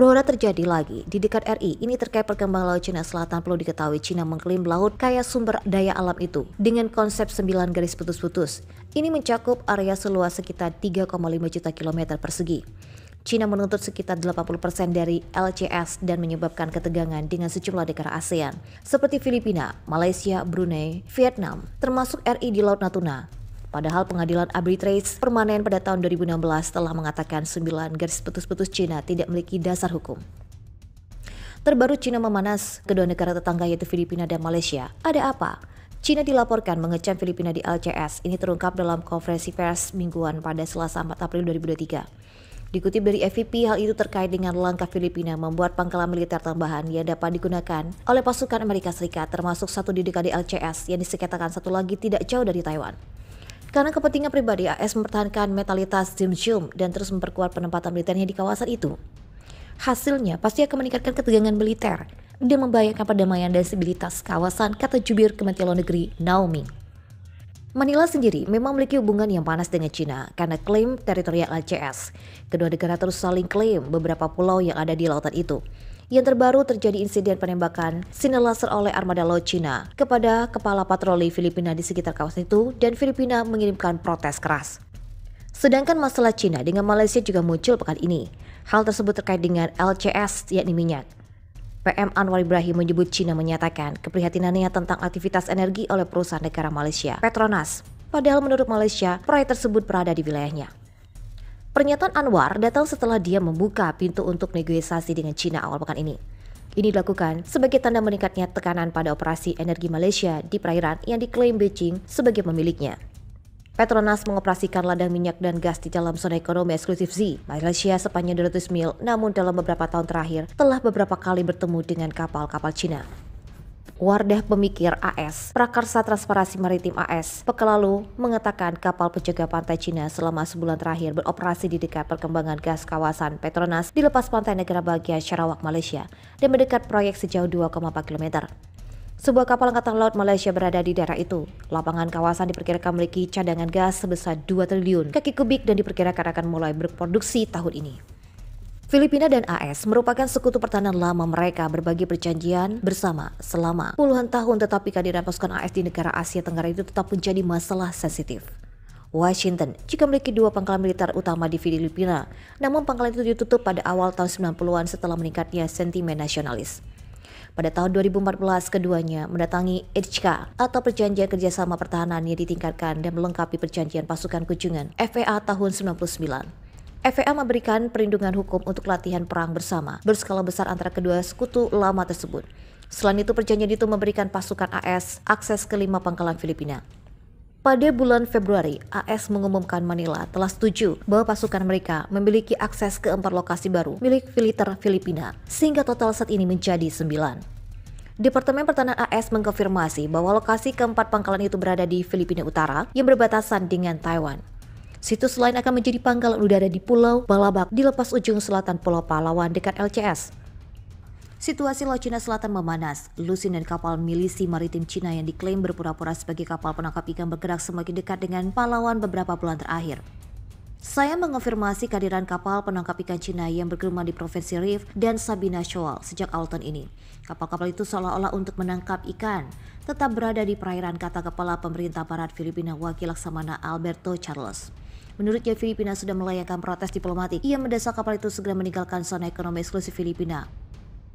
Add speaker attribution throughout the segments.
Speaker 1: Huru-hara terjadi lagi di dekat RI. Ini terkait perkembangan Laut Cina Selatan. Perlu diketahui, Cina mengklaim laut kaya sumber daya alam itu dengan konsep 9 garis putus-putus. Ini mencakup area seluas sekitar 3,5 juta kilometer persegi. Cina menuntut sekitar 80% dari LCS dan menyebabkan ketegangan dengan sejumlah negara ASEAN seperti Filipina, Malaysia, Brunei, Vietnam, termasuk RI di Laut Natuna. Padahal pengadilan arbitrage permanen pada tahun 2016 telah mengatakan 9 garis putus-putus Cina tidak memiliki dasar hukum. Terbaru, Cina memanas kedua negara tetangga yaitu Filipina dan Malaysia. Ada apa? Cina dilaporkan mengecam Filipina di LCS. Ini terungkap dalam konferensi pers mingguan pada Selasa 4 April 2023. Dikutip dari FVP, hal itu terkait dengan langkah Filipina membuat pangkalan militer tambahan yang dapat digunakan oleh pasukan Amerika Serikat, termasuk satu di dekat di LCS yang disengketakan, satu lagi tidak jauh dari Taiwan. Karena kepentingan pribadi, AS mempertahankan metalitas Zimjum dan terus memperkuat penempatan militernya di kawasan itu. Hasilnya pasti akan meningkatkan ketegangan militer dan membahayakan perdamaian dan stabilitas kawasan, kata jubir Kementerian Luar Negeri Naomi. Manila sendiri memang memiliki hubungan yang panas dengan Cina karena klaim teritorial LCS. Kedua negara terus saling klaim beberapa pulau yang ada di lautan itu. Yang terbaru terjadi insiden penembakan sinar laser oleh armada laut Cina kepada kepala patroli Filipina di sekitar kawasan itu, dan Filipina mengirimkan protes keras. Sedangkan masalah Cina dengan Malaysia juga muncul pekan ini. Hal tersebut terkait dengan LCS, yakni minyak. PM Anwar Ibrahim menyebut Cina menyatakan keprihatinannya tentang aktivitas energi oleh perusahaan negara Malaysia, Petronas. Padahal menurut Malaysia, proyek tersebut berada di wilayahnya. Pernyataan Anwar datang setelah dia membuka pintu untuk negosiasi dengan Cina awal pekan ini. Ini dilakukan sebagai tanda meningkatnya tekanan pada operasi energi Malaysia di perairan yang diklaim Beijing sebagai pemiliknya. Petronas mengoperasikan ladang minyak dan gas di dalam zona ekonomi eksklusif Z, Malaysia sepanjang 200 mil, namun dalam beberapa tahun terakhir telah beberapa kali bertemu dengan kapal-kapal Cina. Wardah Pemikir AS, Prakarsa Transparansi Maritim AS, pekan lalu mengatakan kapal penjaga pantai Cina selama sebulan terakhir beroperasi di dekat perkembangan gas kawasan Petronas di lepas pantai negara bagian Sarawak, Malaysia, dan mendekat proyek sejauh 2,4 km. Sebuah kapal angkatan laut Malaysia berada di daerah itu. Lapangan kawasan diperkirakan memiliki cadangan gas sebesar 2 triliun kaki kubik dan diperkirakan akan mulai berproduksi tahun ini. Filipina dan AS merupakan sekutu pertahanan lama, mereka berbagi perjanjian bersama selama puluhan tahun, tetapi kehadiran pasukan AS di negara Asia Tenggara itu tetap menjadi masalah sensitif. Washington juga memiliki 2 pangkalan militer utama di Filipina, namun pangkalan itu ditutup pada awal tahun 90-an setelah meningkatnya sentimen nasionalis. Pada tahun 2014, keduanya mendatangi EDCA atau Perjanjian Kerjasama Pertahanan yang ditingkatkan dan melengkapi Perjanjian Pasukan Kunjungan FEA tahun 99. FEA memberikan perlindungan hukum untuk latihan perang bersama berskala besar antara kedua sekutu lama tersebut. Selain itu, perjanjian itu memberikan pasukan AS akses ke 5 pangkalan Filipina. Pada bulan Februari, AS mengumumkan Manila telah setuju bahwa pasukan mereka memiliki akses ke 4 lokasi baru milik militer Filipina, sehingga total saat ini menjadi 9. Departemen Pertahanan AS mengkonfirmasi bahwa lokasi keempat pangkalan itu berada di Filipina Utara yang berbatasan dengan Taiwan. Situs lain akan menjadi pangkalan udara di Pulau Balabak di lepas ujung selatan Pulau Palawan dekat LCS. Situasi Laut Cina Selatan memanas. Lusin dan kapal milisi maritim Cina yang diklaim berpura-pura sebagai kapal penangkap ikan bergerak semakin dekat dengan Palawan beberapa bulan terakhir. Saya mengonfirmasi kehadiran kapal penangkap ikan Cina yang bergelumang di Provinsi Rif dan Sabina Shoal sejak awal tahun ini. Kapal-kapal itu seolah-olah untuk menangkap ikan tetap berada di perairan, kata Kepala Pemerintah Barat Filipina Wakil Laksamana Alberto Charles. Menurutnya, Filipina sudah melayangkan protes diplomatik. Ia mendesak kapal itu segera meninggalkan zona ekonomi eksklusif Filipina.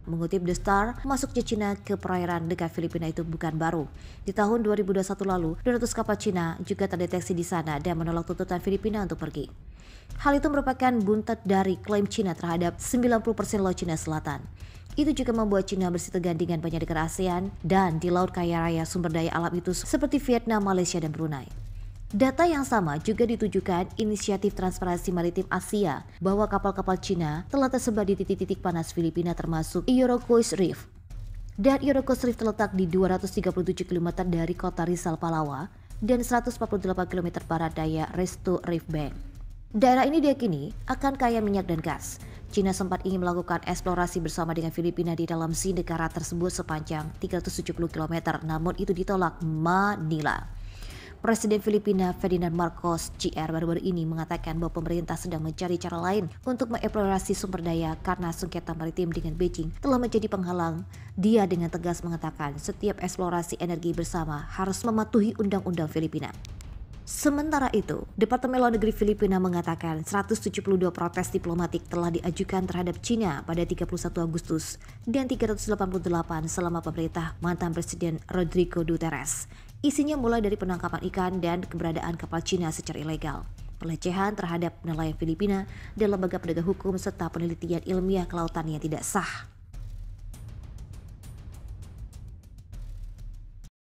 Speaker 1: Mengutip The Star, masuknya Cina ke perairan dekat Filipina itu bukan baru. Di tahun 2021 lalu, 200 kapal Cina juga terdeteksi di sana dan menolak tuntutan Filipina untuk pergi. Hal itu merupakan buntut dari klaim Cina terhadap 90% Laut Cina Selatan. Itu juga membuat Cina bersitegan dengan banyak negara ASEAN dan di laut kaya raya sumber daya alam itu seperti Vietnam, Malaysia, dan Brunei. Data yang sama juga ditujukan Inisiatif Transparansi Maritim Asia bahwa kapal-kapal Cina telah tersebar di titik-titik panas Filipina termasuk Iroquois Reef. Dan Iroquois Reef terletak di 237 km dari kota Rizal, Palawan dan 148 km barat daya Resto Reef Bank. Daerah ini diyakini akan kaya minyak dan gas. Cina sempat ingin melakukan eksplorasi bersama dengan Filipina di dalam sea negara tersebut sepanjang 370 km, namun itu ditolak Manila. Presiden Filipina Ferdinand Marcos Jr. baru-baru ini mengatakan bahwa pemerintah sedang mencari cara lain untuk mengeksplorasi sumber daya karena sengketa maritim dengan Beijing telah menjadi penghalang. Dia dengan tegas mengatakan setiap eksplorasi energi bersama harus mematuhi undang-undang Filipina. Sementara itu, Departemen Luar Negeri Filipina mengatakan 172 protes diplomatik telah diajukan terhadap China pada 31 Agustus dan 388 selama pemerintah mantan Presiden Rodrigo Duterte. Isinya mulai dari penangkapan ikan dan keberadaan kapal China secara ilegal, pelecehan terhadap nelayan Filipina dan lembaga penegak hukum serta penelitian ilmiah kelautan yang tidak sah.